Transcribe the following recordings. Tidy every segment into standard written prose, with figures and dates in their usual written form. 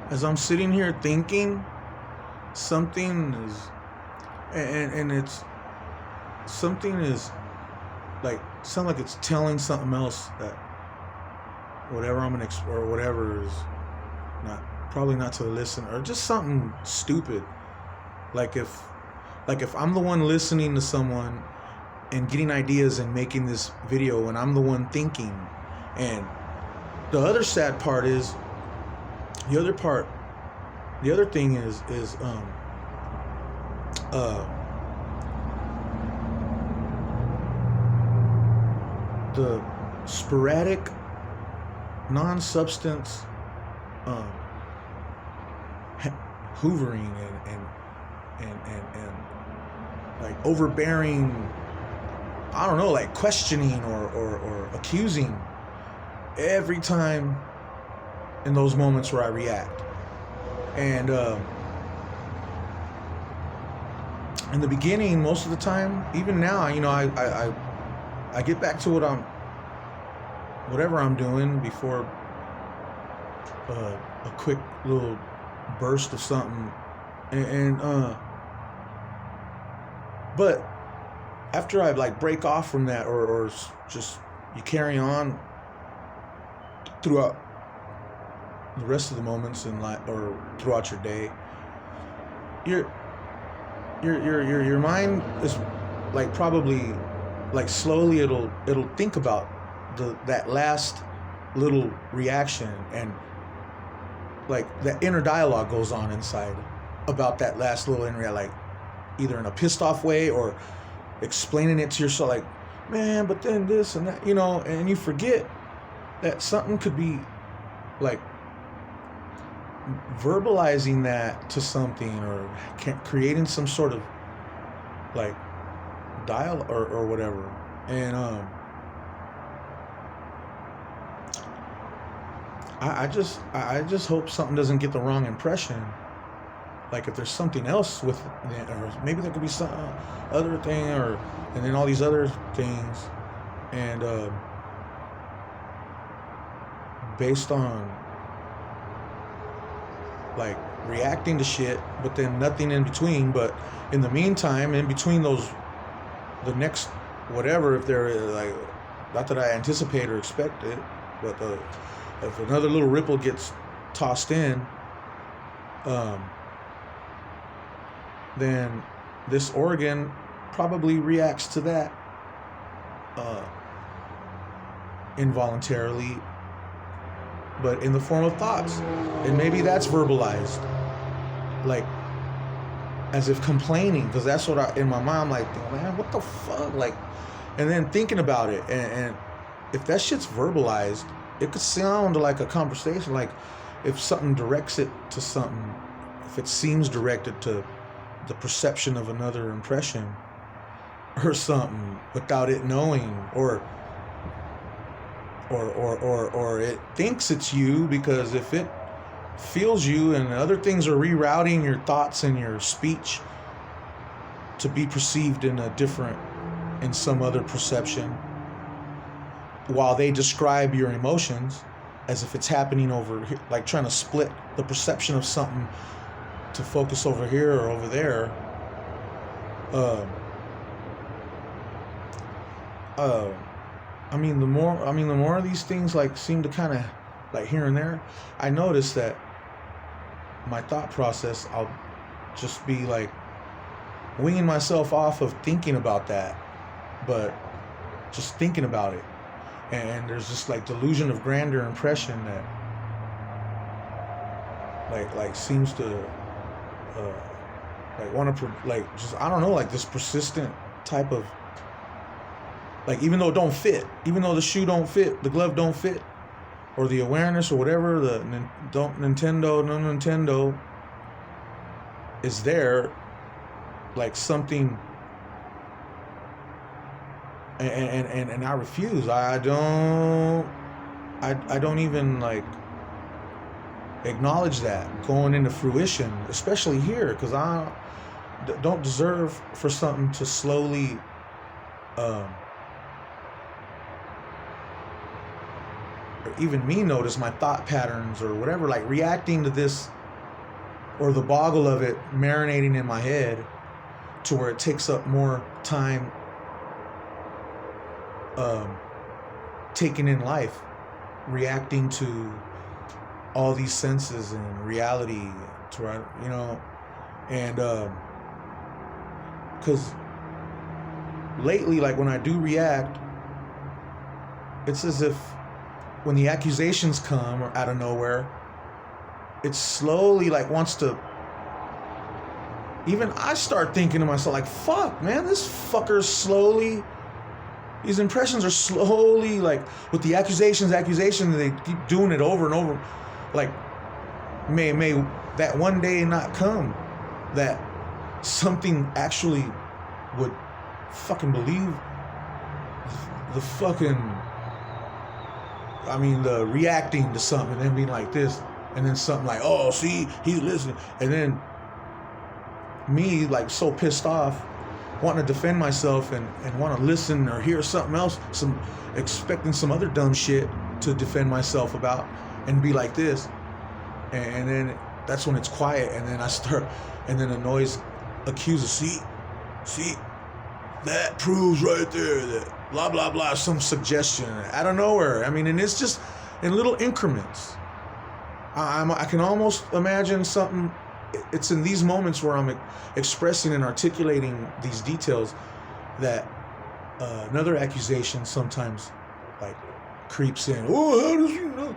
as I'm sitting here thinking, something is, and it's something is like sound like it's telling something else that whatever I'm gonna or whatever is not probably not to listen, or just something stupid. Like if I'm the one listening to someone and getting ideas and making this video, and I'm the one thinking, and the other sad part is the other part the other thing is uh the sporadic non-substance um hoovering and like overbearing, I don't know, like questioning or accusing every time in those moments where I react. And in the beginning, most of the time, even now, I get back to whatever I'm doing before a quick little burst of something, and but after I like break off from that, or just you carry on throughout the rest of the moments in life or throughout your day, your your mind is like probably like slowly it'll think about that last little reaction, and like that inner dialogue goes on inside about that last little inner, like either in a pissed off way or explaining it to yourself, like, man, but then this and that, and you forget that something could be like verbalizing that to something, or creating some sort of like dialogue or whatever. And I just hope something doesn't get the wrong impression. Like if there's something else with it, or maybe there could be some other thing, and then all these other things, and based on like reacting to shit, but then nothing in between. But in the meantime, in between those, the next whatever, if there is like, not that I anticipate or expect it, but if another little ripple gets tossed in, then this organ probably reacts to that involuntarily, but in the form of thoughts. And maybe that's verbalized, like as if complaining, because that's what in my mind, I'm like, man, what the fuck? Like, and then thinking about it, and if that shit's verbalized, it could sound like a conversation. Like if something directs it to something, if it seems directed to the perception of another impression or something without it knowing, or it thinks it's you, because if it feels you and other things are rerouting your thoughts and your speech to be perceived in some other perception, while they describe your emotions as if it's happening over here, like trying to split the perception of something to focus over here or over there. The more of these things like seem to kind of like here and there, I notice that my thought process, I'll just be like winging myself off of thinking about that, but just thinking about it, and there's this like delusion of grandeur impression that like seems to like want to like, just, I don't know, like this persistent type of, like, even though it don't fit, even though the shoe don't fit, the glove don't fit, or the awareness or whatever, the no Nintendo is there, like something, and I refuse. I don't even like acknowledge that going into fruition, especially here, because I don't deserve for something to slowly or even me notice my thought patterns or whatever, like reacting to this or the boggle of it marinating in my head to where it takes up more time taking in life, reacting to all these senses and reality to where, you know, and because lately, like when I do react, it's as if when the accusations come out of nowhere, it slowly like wants to, even I start thinking to myself like, fuck man, this fucker's slowly, these impressions are slowly like, with the accusations, they keep doing it over and over. Like may that one day not come that something actually would fucking believe the fucking, I mean, the reacting to something and then being like this, and then something like, oh, see, he's listening, and then me like so pissed off, wanting to defend myself and want to listen or hear something else, some expecting some other dumb shit to defend myself about, and be like this, and then that's when it's quiet, and then I start, and then a noise accuses, see, that proves right there that blah blah blah, some suggestion out of nowhere. I mean, and it's just in little increments. I can almost imagine something. It's in these moments where I'm expressing and articulating these details that another accusation sometimes like creeps in. Oh, how does you know?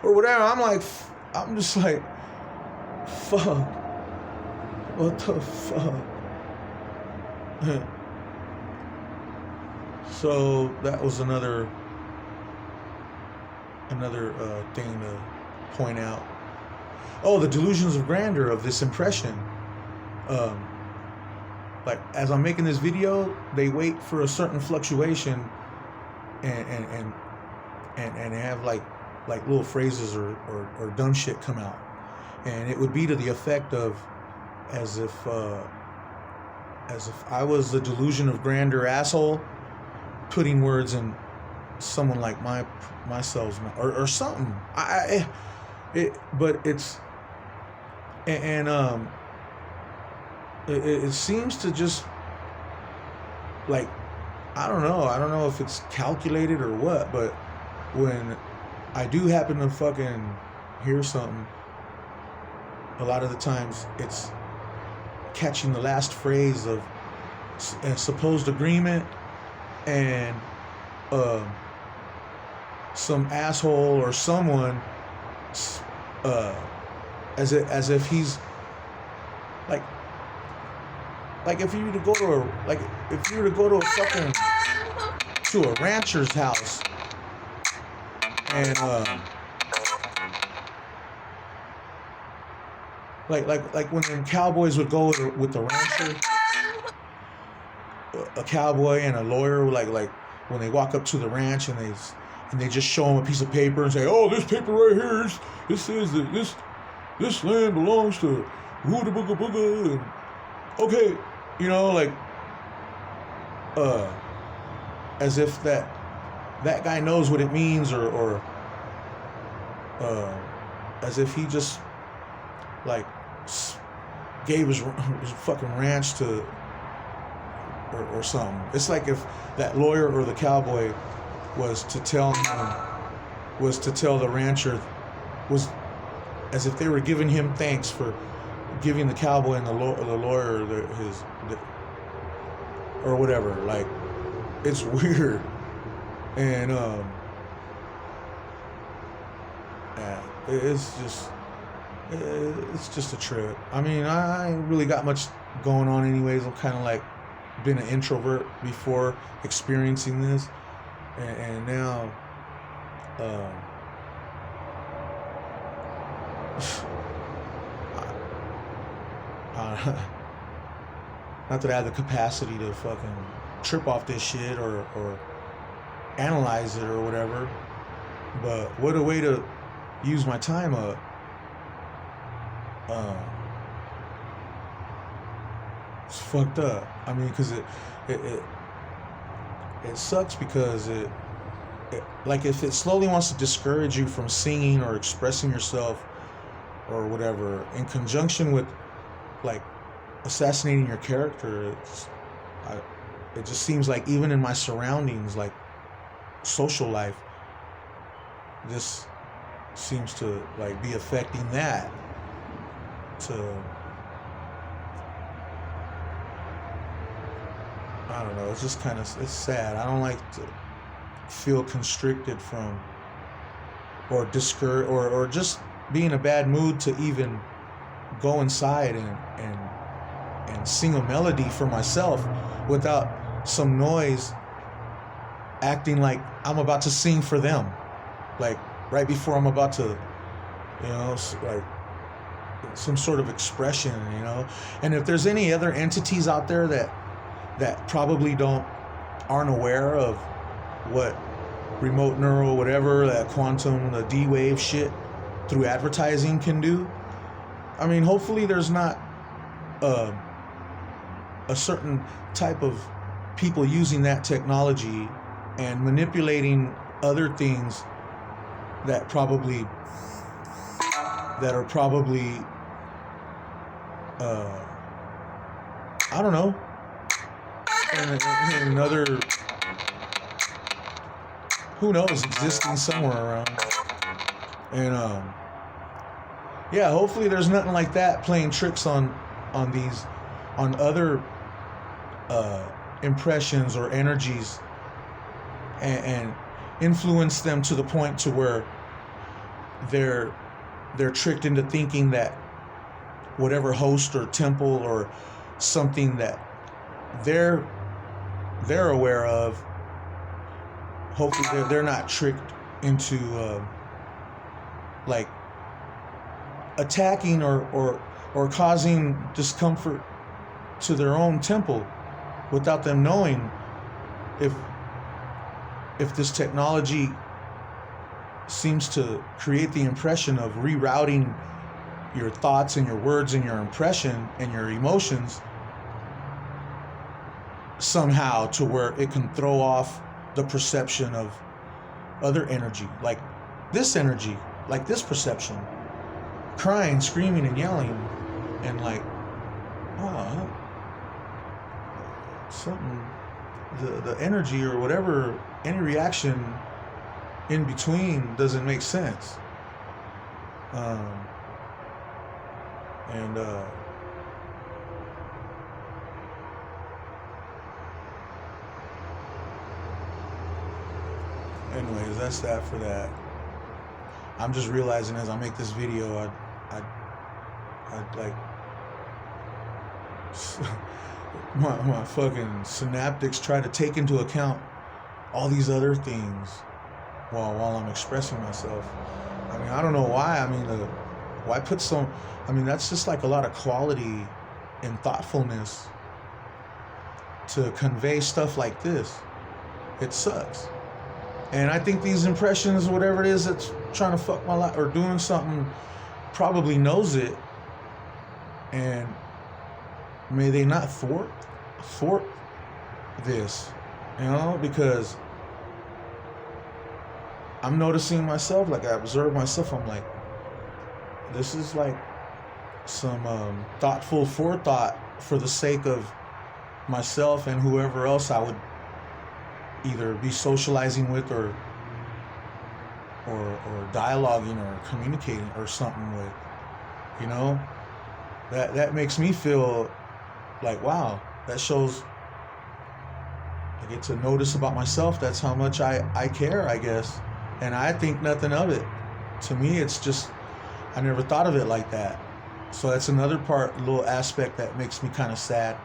Or whatever. I'm just like, fuck. What the fuck? So that was another thing to point out. Oh, the delusions of grandeur of this impression. Like as I'm making this video, they wait for a certain fluctuation, and have like little phrases or dumb shit come out, and it would be to the effect of as if I was the delusion of grandeur asshole, putting words in someone like myself's or something. But it's and it seems to just like, I don't know if it's calculated or what, but when I do happen to fucking hear something, a lot of the times it's catching the last phrase of a supposed agreement, and some asshole or someone as if he's like if you were to go to a fucking to a rancher's house, and like when the cowboys would go with the rancher, a cowboy and a lawyer, like when they walk up to the ranch and they just show them a piece of paper and say, oh, this paper right here, this says that this land belongs to Wooda Booga Booga, and okay, you know, like as if that guy knows what it means, or as if he just like gave his fucking ranch to or something. It's like if that lawyer or the cowboy was to tell the rancher, was as if they were giving him thanks for giving the cowboy and the lawyer his or whatever. Like, it's weird, and yeah, it's just a trip. I mean, I ain't really got much going on anyways. I'm kind of like been an introvert before experiencing this, and now not that I have the capacity to fucking trip off this shit or analyze it or whatever, but what a way to use my time up. It's fucked up. I mean, because it sucks, because it like if it slowly wants to discourage you from singing or expressing yourself or whatever, in conjunction with like assassinating your character, it just seems like even in my surroundings, like social life, this seems to like be affecting that. To I don't know. It's just kind of it's sad. I don't like to feel constricted from or discouraged or just be in a bad mood to even go inside and sing a melody for myself without some noise acting like I'm about to sing for them, like right before I'm about to, like some sort of expression, And if there's any other entities out there that probably aren't aware of what remote neural whatever, that quantum, the D-wave shit through advertising can do, I mean, hopefully there's not a certain type of people using that technology and manipulating other things that are probably I don't know, in another, who knows, existing somewhere around. And yeah, hopefully there's nothing like that playing tricks on other impressions or energies, and influence them to the point to where they're tricked into thinking that whatever host or temple or something that they're aware of, hopefully they're not tricked into like attacking or causing discomfort to their own temple without them knowing if this technology seems to create the impression of rerouting your thoughts and your words and your impression and your emotions somehow to where it can throw off the perception of other energy, like this energy, like this perception, crying, screaming, and yelling, and like, something, the energy or whatever, any reaction in between doesn't make sense. Anyways, that's that for that. I'm just realizing as I make this video, I like my fucking synaptics try to take into account all these other things while I'm expressing myself. I mean, I don't know why. I mean, why put some? I mean, that's just like a lot of quality and thoughtfulness to convey stuff like this. It sucks. And I think these impressions, whatever it is that's trying to fuck my life or doing something, probably knows it. And may they not thwart this, because I'm noticing myself, like I observe myself, I'm like, this is like some thoughtful forethought for the sake of myself and whoever else I would either be socializing with or dialoguing or communicating or something with, that makes me feel like, wow, that shows I get to notice about myself. That's how much I care, I guess. And I think nothing of it. To me, it's just, I never thought of it like that. So that's another little aspect that makes me kind of sad.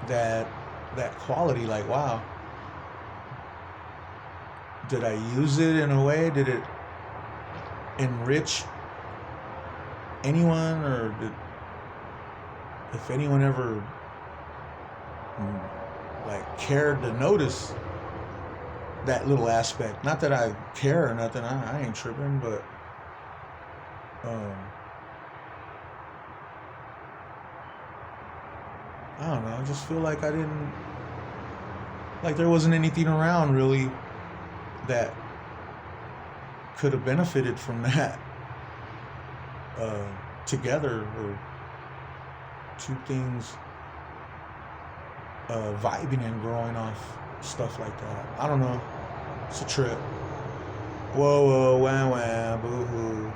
That quality, like, wow, did I use it in a way? Did it enrich anyone, or if anyone ever like cared to notice that little aspect? Not that I care or nothing. I ain't tripping, but I don't know. I just feel like there wasn't anything around really that could have benefited from that uh, together, or two things vibing and growing off stuff like that. I don't know. It's a trip. Whoa, whoa, wah, wah, boo hoo.